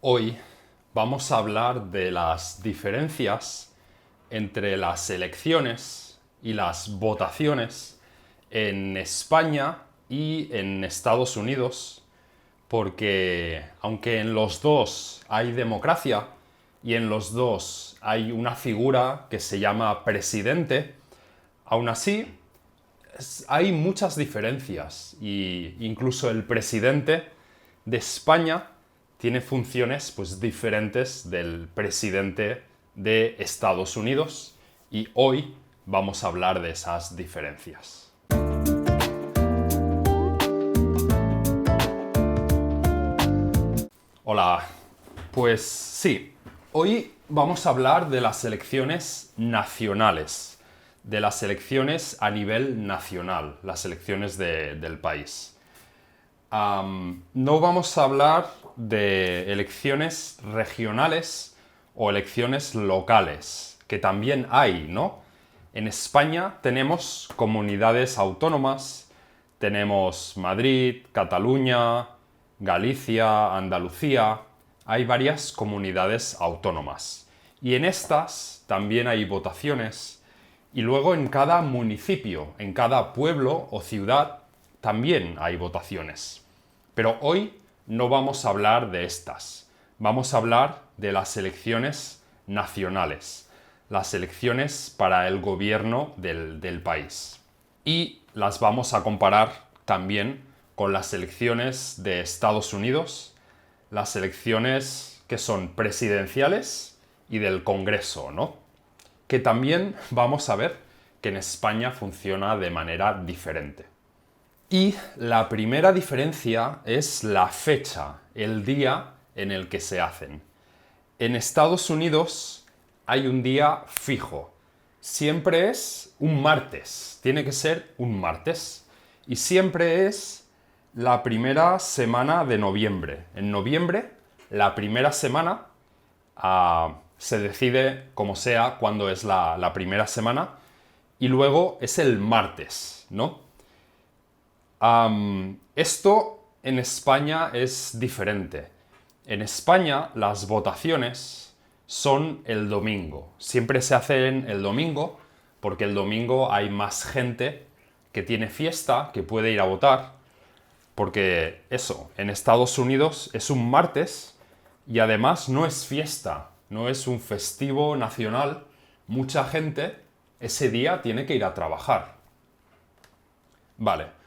Hoy vamos a hablar de las diferencias entre las elecciones y las votaciones en España y en Estados Unidos, porque aunque en los dos hay democracia y en los dos hay una figura que se llama presidente, aún así hay muchas diferencias y incluso el presidente de España tiene funciones pues diferentes del presidente de Estados Unidos y hoy vamos a hablar de esas diferencias. Hola, pues sí, hoy vamos a hablar de las elecciones nacionales, de las elecciones a nivel nacional, las elecciones del país. No vamos a hablar de elecciones regionales o elecciones locales, que también hay, ¿no? En España tenemos comunidades autónomas, tenemos Madrid, Cataluña, Galicia, Andalucía, hay varias comunidades autónomas. Y en estas también hay votaciones. Y luego en cada municipio, en cada pueblo o ciudad, también hay votaciones. Pero hoy no vamos a hablar de estas. Vamos a hablar de las elecciones nacionales, las elecciones para el gobierno del país. Y las vamos a comparar también con las elecciones de Estados Unidos, las elecciones que son presidenciales y del Congreso, ¿no? Que también vamos a ver que en España funciona de manera diferente. Y la primera diferencia es la fecha, el día en el que se hacen. En Estados Unidos hay un día fijo. Siempre es un martes. Tiene que ser un martes. Y siempre es la primera semana de noviembre. En noviembre, la primera semana, se decide como sea cuándo es la primera semana. Y luego es el martes, ¿no? Esto en España es diferente. En España las votaciones son el domingo. Siempre se hacen el domingo porque el domingo hay más gente que tiene fiesta, que puede ir a votar. Porque eso, en Estados Unidos es un martes y además no es fiesta, no es un festivo nacional. Mucha gente ese día tiene que ir a trabajar. Vale.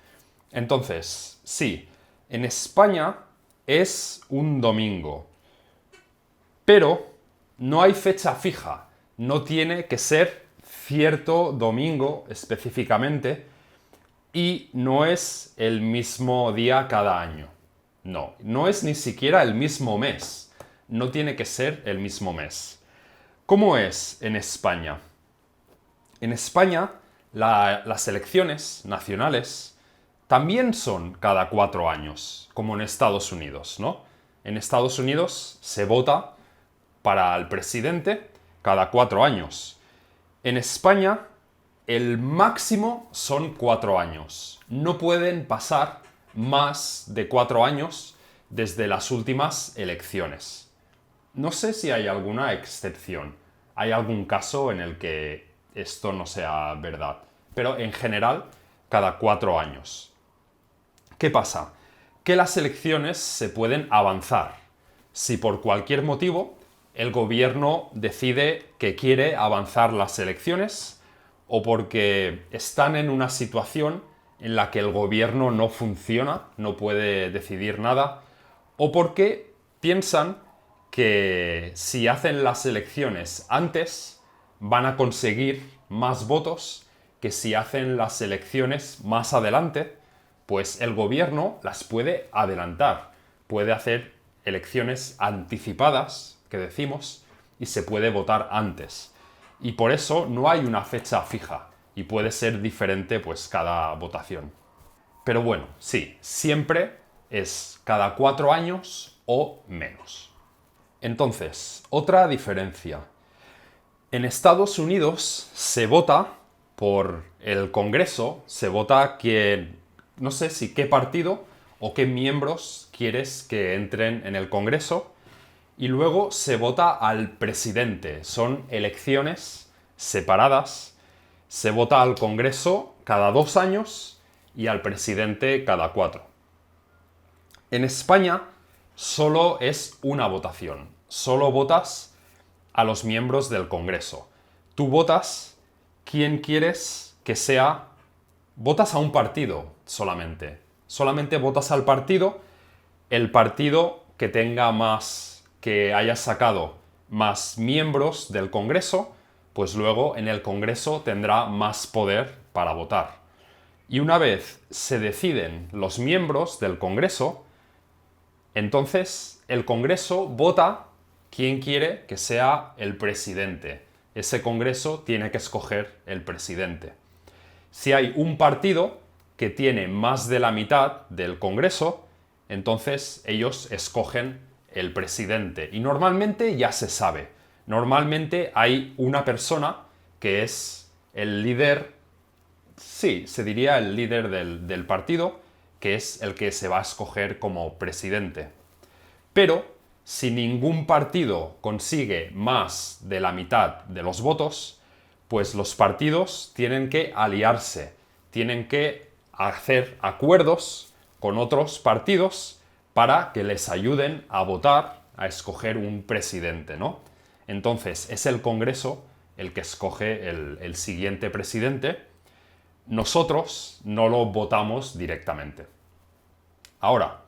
Entonces, sí, en España es un domingo, pero no hay fecha fija, no tiene que ser cierto domingo específicamente y no es el mismo día cada año. No, no es ni siquiera el mismo mes, no tiene que ser el mismo mes. ¿Cómo es en España? En España las elecciones nacionales también son cada 4 años, como en Estados Unidos, ¿no? En Estados Unidos se vota para el presidente cada 4 años. En España, el máximo son 4 años. No pueden pasar más de 4 años desde las últimas elecciones. No sé si hay alguna excepción. Hay algún caso en el que esto no sea verdad. Pero en general, cada 4 años. ¿Qué pasa? Que las elecciones se pueden avanzar. Si por cualquier motivo el gobierno decide que quiere avanzar las elecciones o porque están en una situación en la que el gobierno no funciona, no puede decidir nada, o porque piensan que si hacen las elecciones antes van a conseguir más votos que si hacen las elecciones más adelante, pues el gobierno las puede adelantar, puede hacer elecciones anticipadas, que decimos, y se puede votar antes. Y por eso no hay una fecha fija y puede ser diferente pues cada votación. Pero bueno, sí, siempre es cada 4 años o menos. Entonces, otra diferencia. En Estados Unidos se vota por el Congreso, se vota quién, no sé si qué partido o qué miembros quieres que entren en el Congreso Y luego se vota al presidente. Son elecciones separadas. Se vota al Congreso cada 2 años y al presidente cada 4. En España solo es una votación. Solo votas a los miembros del Congreso. Tú votas quién quieres que sea. Votas a un partido solamente. Solamente votas al partido. El partido que tenga más, que haya sacado más miembros del Congreso, pues luego en el Congreso tendrá más poder para votar. Y una vez se deciden los miembros del Congreso, entonces el Congreso vota quién quiere que sea el presidente. Ese Congreso tiene que escoger el presidente. Si hay un partido que tiene más de la mitad del Congreso, entonces ellos escogen el presidente. Y normalmente ya se sabe. Normalmente hay una persona que es el líder, sí, se diría el líder del partido, que es el que se va a escoger como presidente. Pero si ningún partido consigue más de la mitad de los votos, pues los partidos tienen que aliarse, tienen que hacer acuerdos con otros partidos para que les ayuden a votar, a escoger un presidente, ¿no? Entonces es el Congreso el que escoge el siguiente presidente. Nosotros no lo votamos directamente. Ahora,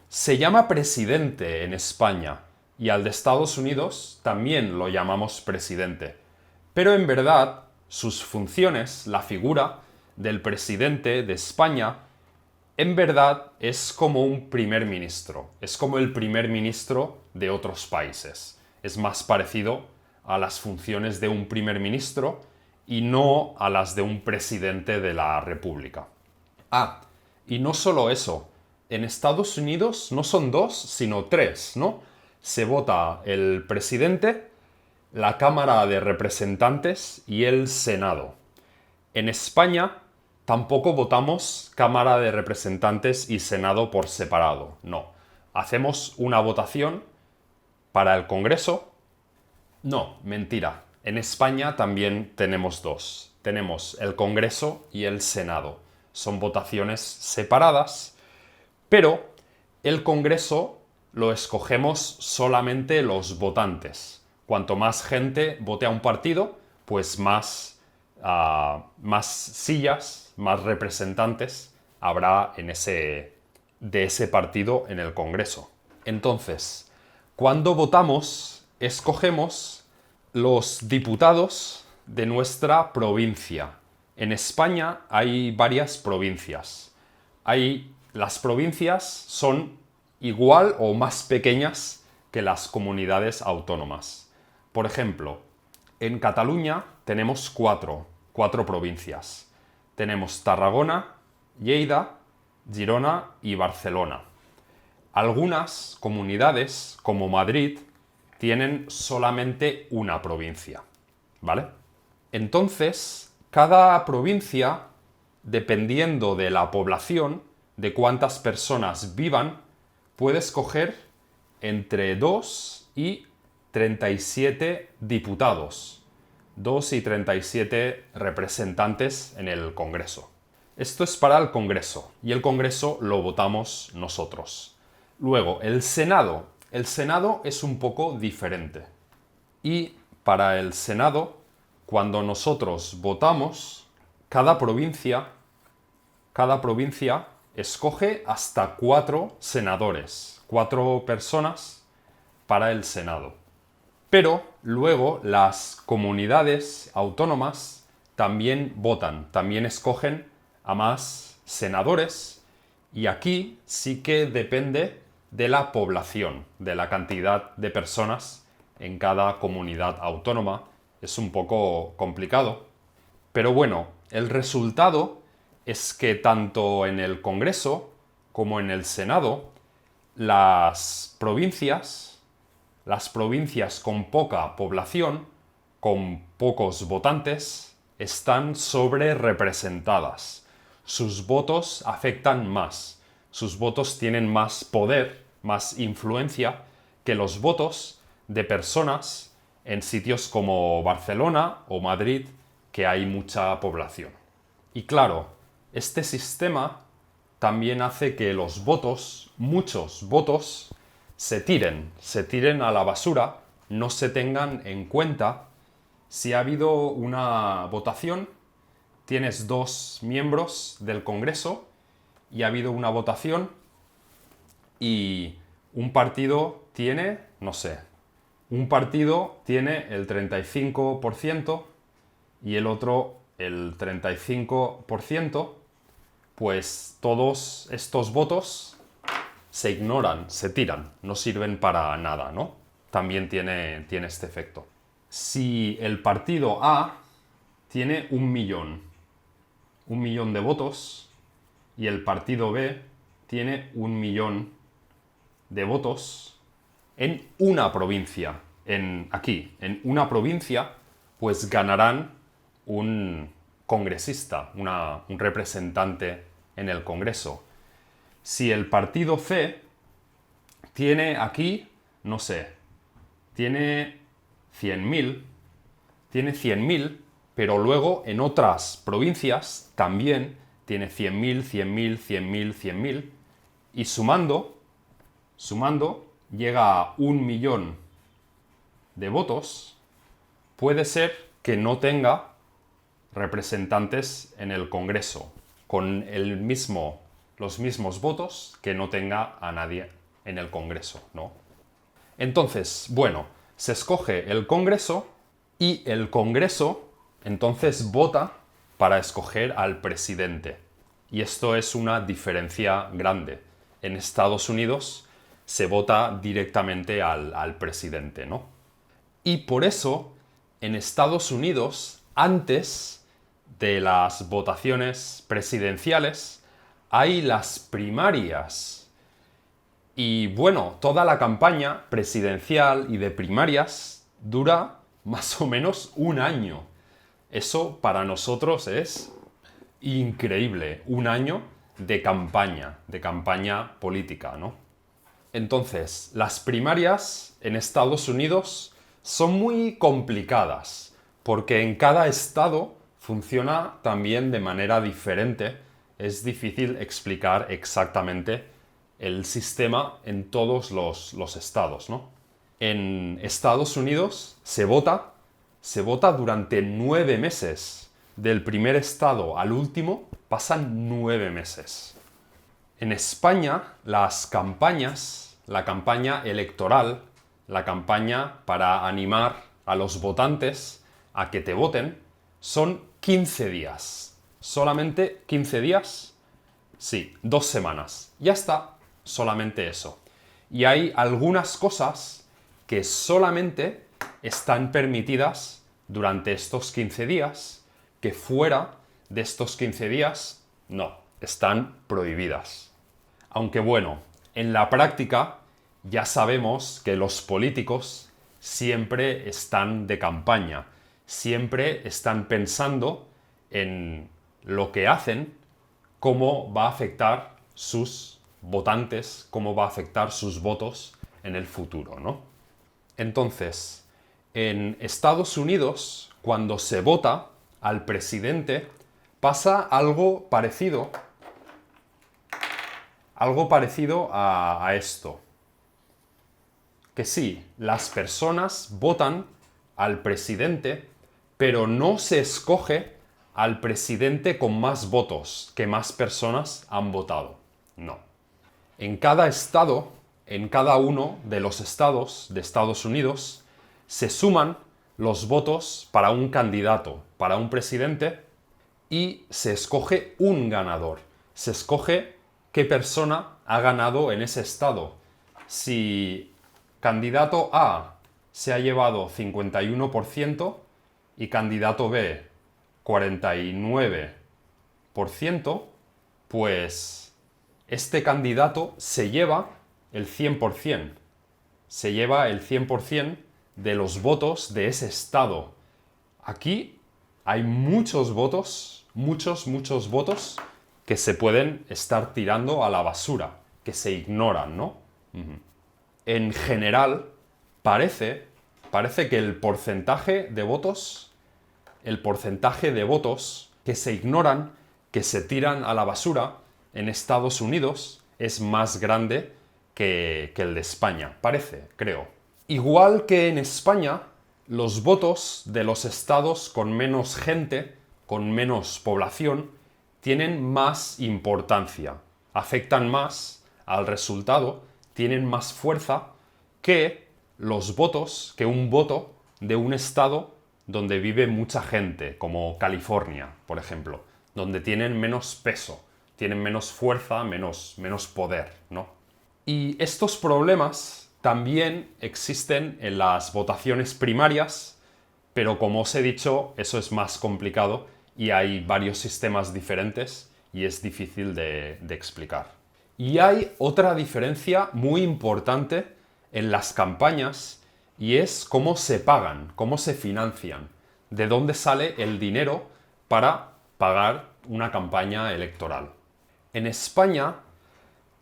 se llama presidente en España y al de Estados Unidos también lo llamamos presidente. Pero en verdad, sus funciones, la figura del presidente de España, en verdad es como un primer ministro. Es como el primer ministro de otros países. Es más parecido a las funciones de un primer ministro y no a las de un presidente de la República. Ah, y no solo eso. En Estados Unidos no son 2, sino 3, ¿no? Se vota el presidente, la Cámara de Representantes y el Senado. En España tampoco votamos Cámara de Representantes y Senado por separado, no. Hacemos una votación para el Congreso. No, mentira. En España también tenemos 2. Tenemos el Congreso y el Senado. Son votaciones separadas, pero el Congreso lo escogemos solamente los votantes. Cuanto más gente vote a un partido, pues más sillas, más representantes habrá de ese partido en el Congreso. Entonces, cuando votamos, escogemos los diputados de nuestra provincia. En España hay varias provincias. Las provincias son igual o más pequeñas que las comunidades autónomas. Por ejemplo, en Cataluña tenemos cuatro provincias. Tenemos Tarragona, Lleida, Girona y Barcelona. Algunas comunidades, como Madrid, tienen solamente una provincia, ¿vale? Entonces, cada provincia, dependiendo de la población, de cuántas personas vivan, puede escoger entre 2 y 37 diputados, 2 y 37 representantes en el Congreso. Esto es para el Congreso, y el Congreso lo votamos nosotros. Luego, el Senado. El Senado es un poco diferente. Y para el Senado, cuando nosotros votamos, cada provincia escoge hasta 4 senadores, 4 personas para el Senado. Pero luego las comunidades autónomas también votan, también escogen a más senadores, y aquí sí que depende de la población, de la cantidad de personas en cada comunidad autónoma. Es un poco complicado. Pero bueno, el resultado es que tanto en el Congreso como en el Senado, las provincias con poca población, con pocos votantes, están sobrerepresentadas. Sus votos afectan más. Sus votos tienen más poder, más influencia que los votos de personas en sitios como Barcelona o Madrid, que hay mucha población. Y claro, este sistema también hace que los votos, muchos votos, se tiren a la basura, no se tengan en cuenta. Si ha habido una votación, tienes dos miembros del Congreso y ha habido una votación y un partido tiene, no sé, un partido tiene el 35% y el otro el 35%, pues todos estos votos se ignoran, se tiran, no sirven para nada, ¿no? También tiene este efecto. Si el partido A tiene 1 millón de votos y el partido B tiene 1 millón de votos en una provincia, aquí, en una provincia, pues ganarán un congresista, un representante en el Congreso. Si el partido C tiene aquí, no sé, tiene 100.000, pero luego en otras provincias también tiene 100.000, 100.000, 100.000, 100.000, y sumando, llega a 1 millón de votos, puede ser que no tenga representantes en el Congreso con los mismos votos que no tenga a nadie en el Congreso, ¿no? Entonces, bueno, se escoge el Congreso y el Congreso entonces vota para escoger al presidente. Y esto es una diferencia grande. En Estados Unidos se vota directamente al presidente, ¿no? Y por eso, en Estados Unidos, antes de las votaciones presidenciales, hay las primarias. Y bueno, toda la campaña presidencial y de primarias dura más o menos un año. Eso para nosotros es increíble. Un año de campaña política, ¿no? Entonces, las primarias en Estados Unidos son muy complicadas, porque en cada estado funciona también de manera diferente. Es difícil explicar exactamente el sistema en todos los estados, ¿no? En Estados Unidos se vota durante 9 meses. Del primer estado al último pasan 9 meses. En España, las campañas, la campaña electoral, la campaña para animar a los votantes a que te voten, son 15 días. ¿Solamente 15 días? Sí, 2 semanas. Ya está, solamente eso. Y hay algunas cosas que solamente están permitidas durante estos 15 días, que fuera de estos 15 días, no, están prohibidas. Aunque bueno, en la práctica ya sabemos que los políticos siempre están de campaña, siempre están pensando en lo que hacen, cómo va a afectar sus votantes, cómo va a afectar sus votos en el futuro, ¿no? Entonces, en Estados Unidos, cuando se vota al presidente, pasa algo parecido a esto. Que sí, las personas votan al presidente, pero no se escoge al presidente con más votos que más personas han votado. No. En cada estado, en cada uno de los estados de Estados Unidos, se suman los votos para un candidato, para un presidente, y se escoge un ganador. Se escoge qué persona ha ganado en ese estado. Si candidato A se ha llevado 51% y candidato B 49%, pues este candidato se lleva el 100%. Se lleva el 100% de los votos de ese estado. Aquí hay muchos votos, muchos votos que se pueden estar tirando a la basura, que se ignoran, ¿no? en general, parece que el porcentaje de votos que se ignoran, que se tiran a la basura en Estados Unidos es más grande que el de España, creo. Igual que en España, los votos de los estados con menos gente, con menos población, tienen más importancia, afectan más al resultado, tienen más fuerza que un voto de un estado donde vive mucha gente, como California, por ejemplo, donde tienen menos peso, tienen menos fuerza, menos poder, ¿no? Y estos problemas también existen en las votaciones primarias, pero como os he dicho, eso es más complicado y hay varios sistemas diferentes y es difícil de explicar. Y hay otra diferencia muy importante en las campañas y es cómo se pagan, cómo se financian, de dónde sale el dinero para pagar una campaña electoral. En España,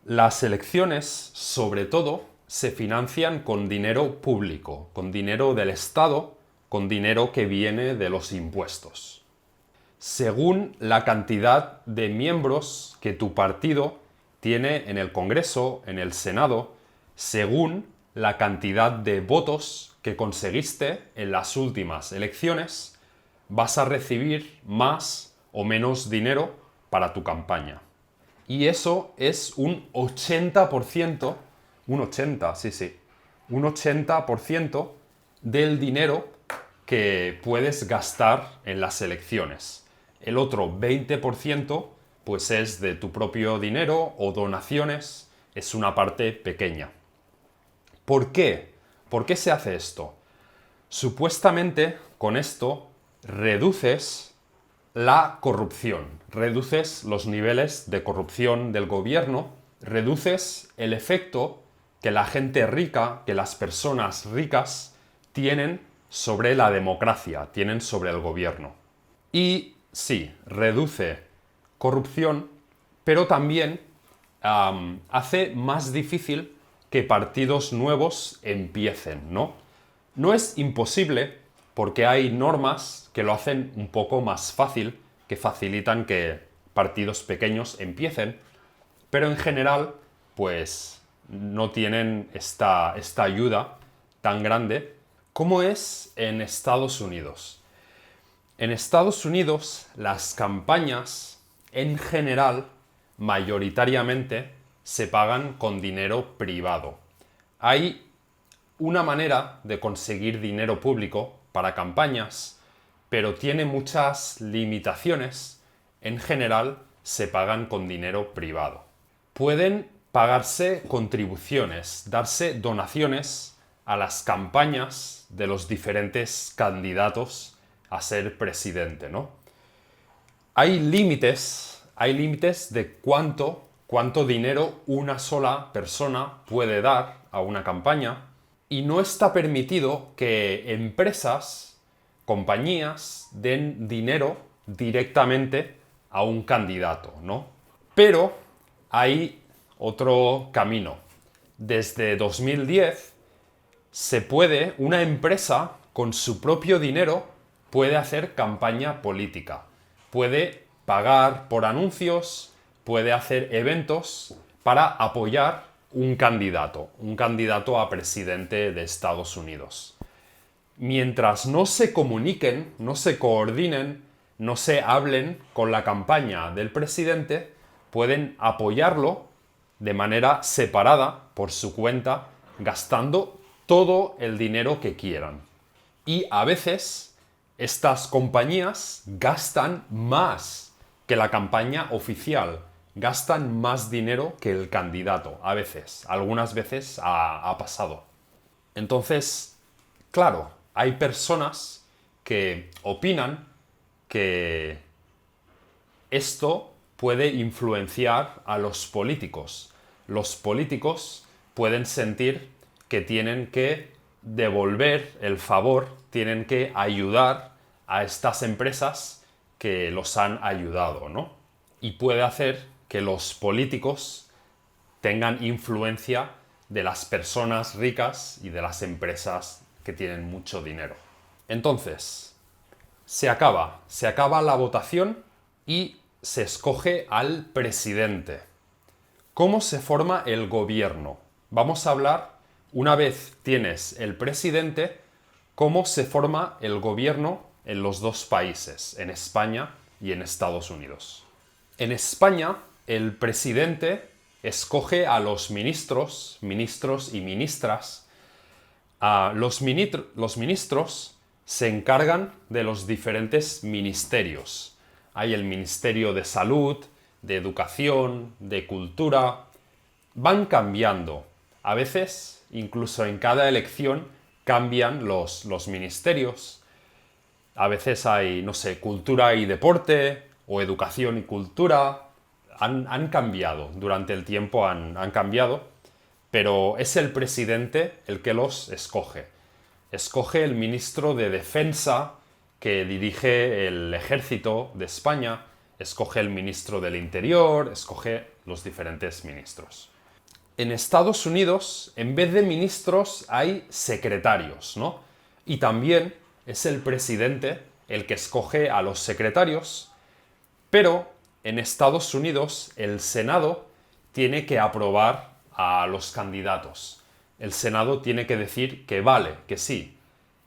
las elecciones, sobre todo, se financian con dinero público, con dinero del Estado, con dinero que viene de los impuestos. Según la cantidad de miembros que tu partido tiene en el Congreso, en el Senado, según la cantidad de votos que conseguiste en las últimas elecciones, vas a recibir más o menos dinero para tu campaña. Y eso es un 80%, un 80% del dinero que puedes gastar en las elecciones. El otro 20% pues es de tu propio dinero o donaciones, es una parte pequeña. ¿Por qué? ¿Por qué se hace esto? Supuestamente con esto reduces la corrupción, reduces los niveles de corrupción del gobierno, reduces el efecto que la gente rica, que las personas ricas tienen sobre la democracia, tienen sobre el gobierno. Y sí, reduce corrupción, pero también hace más difícil que partidos nuevos empiecen, ¿no? No es imposible, porque hay normas que lo hacen un poco más fácil, que facilitan que partidos pequeños empiecen, pero en general, pues no tienen esta ayuda tan grande como es en Estados Unidos. En Estados Unidos, las campañas, en general, mayoritariamente, se pagan con dinero privado. Hay una manera de conseguir dinero público para campañas, pero tiene muchas limitaciones. En general, se pagan con dinero privado. Pueden pagarse contribuciones, darse donaciones a las campañas de los diferentes candidatos a ser presidente, ¿no? Hay límites de cuánto dinero una sola persona puede dar a una campaña, y no está permitido que empresas, compañías, den dinero directamente a un candidato, ¿no? Pero hay otro camino. Desde 2010 una empresa con su propio dinero puede hacer campaña política, puede pagar por anuncios, puede hacer eventos para apoyar un candidato a presidente de Estados Unidos. Mientras no se comuniquen, no se coordinen, no se hablen con la campaña del presidente, pueden apoyarlo de manera separada por su cuenta, gastando todo el dinero que quieran. Y a veces estas compañías gastan más que la campaña oficial, gastan más dinero que el candidato, a veces, algunas veces ha pasado. Entonces, claro, hay personas que opinan que esto puede influenciar a los políticos. Los políticos pueden sentir que tienen que devolver el favor, tienen que ayudar a estas empresas que los han ayudado, ¿no? Y puede hacer que los políticos tengan influencia de las personas ricas y de las empresas que tienen mucho dinero. Entonces, se acaba la votación y se escoge al presidente. ¿Cómo se forma el gobierno? Vamos a hablar, una vez tienes el presidente, cómo se forma el gobierno en los dos países, en España y en Estados Unidos. En España, el presidente escoge a los ministros y ministras. Los ministros se encargan de los diferentes ministerios. Hay el Ministerio de Salud, de Educación, de Cultura. Van cambiando. A veces, incluso en cada elección, cambian los ministerios. A veces hay, no sé, cultura y deporte, o educación y cultura. Han cambiado, durante el tiempo han cambiado, pero es el presidente el que los escoge. Escoge el ministro de Defensa, que dirige el ejército de España, escoge el ministro del Interior, escoge los diferentes ministros. En Estados Unidos, en vez de ministros, hay secretarios, ¿no? Y también es el presidente el que escoge a los secretarios, pero en Estados Unidos el Senado tiene que aprobar a los candidatos. El Senado tiene que decir que vale, que sí,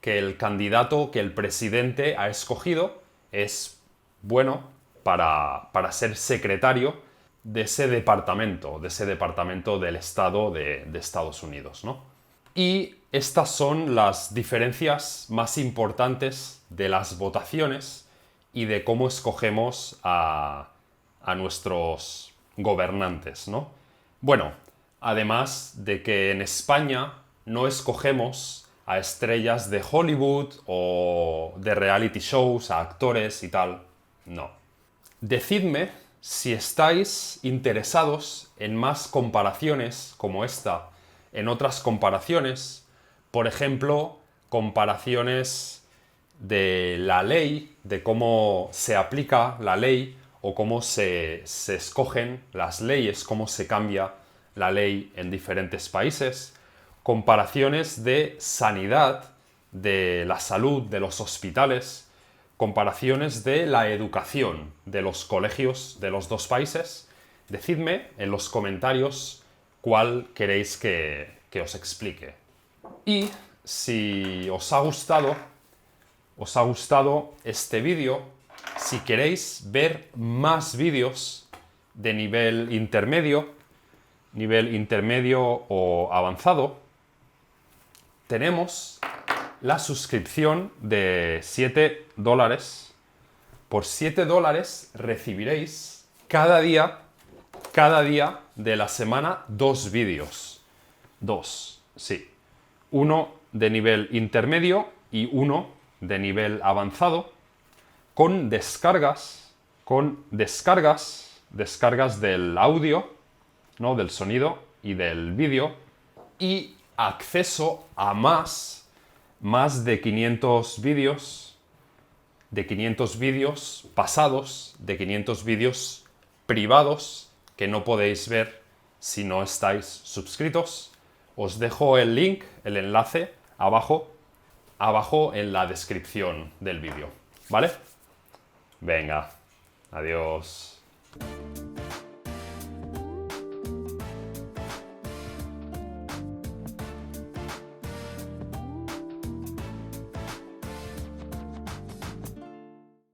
que el candidato que el presidente ha escogido es bueno para ser secretario de ese departamento del Estado de Estados Unidos, ¿no? Y estas son las diferencias más importantes de las votaciones y de cómo escogemos a nuestros gobernantes, ¿no? Bueno, además de que en España no escogemos a estrellas de Hollywood o de reality shows, a actores y tal, no. Decidme si estáis interesados en más comparaciones como esta, en otras comparaciones, por ejemplo, comparaciones de la ley, de cómo se aplica la ley o cómo se escogen las leyes, cómo se cambia la ley en diferentes países, comparaciones de sanidad, de la salud, de los hospitales, comparaciones de la educación, de los colegios de los dos países. Decidme en los comentarios cuál queréis que os explique. Y si os ha gustado este vídeo, si queréis ver más vídeos de nivel intermedio o avanzado, tenemos la suscripción de $7. Por $7 recibiréis cada día de la semana 2 vídeos. 2, sí. Uno de nivel intermedio y uno de nivel avanzado, con descargas del audio, ¿no? Del sonido y del vídeo, y acceso a más de 500 vídeos, pasados, de 500 vídeos privados que no podéis ver si no estáis suscritos. Os dejo el link, el enlace, abajo en la descripción del vídeo, ¿vale? Venga, adiós.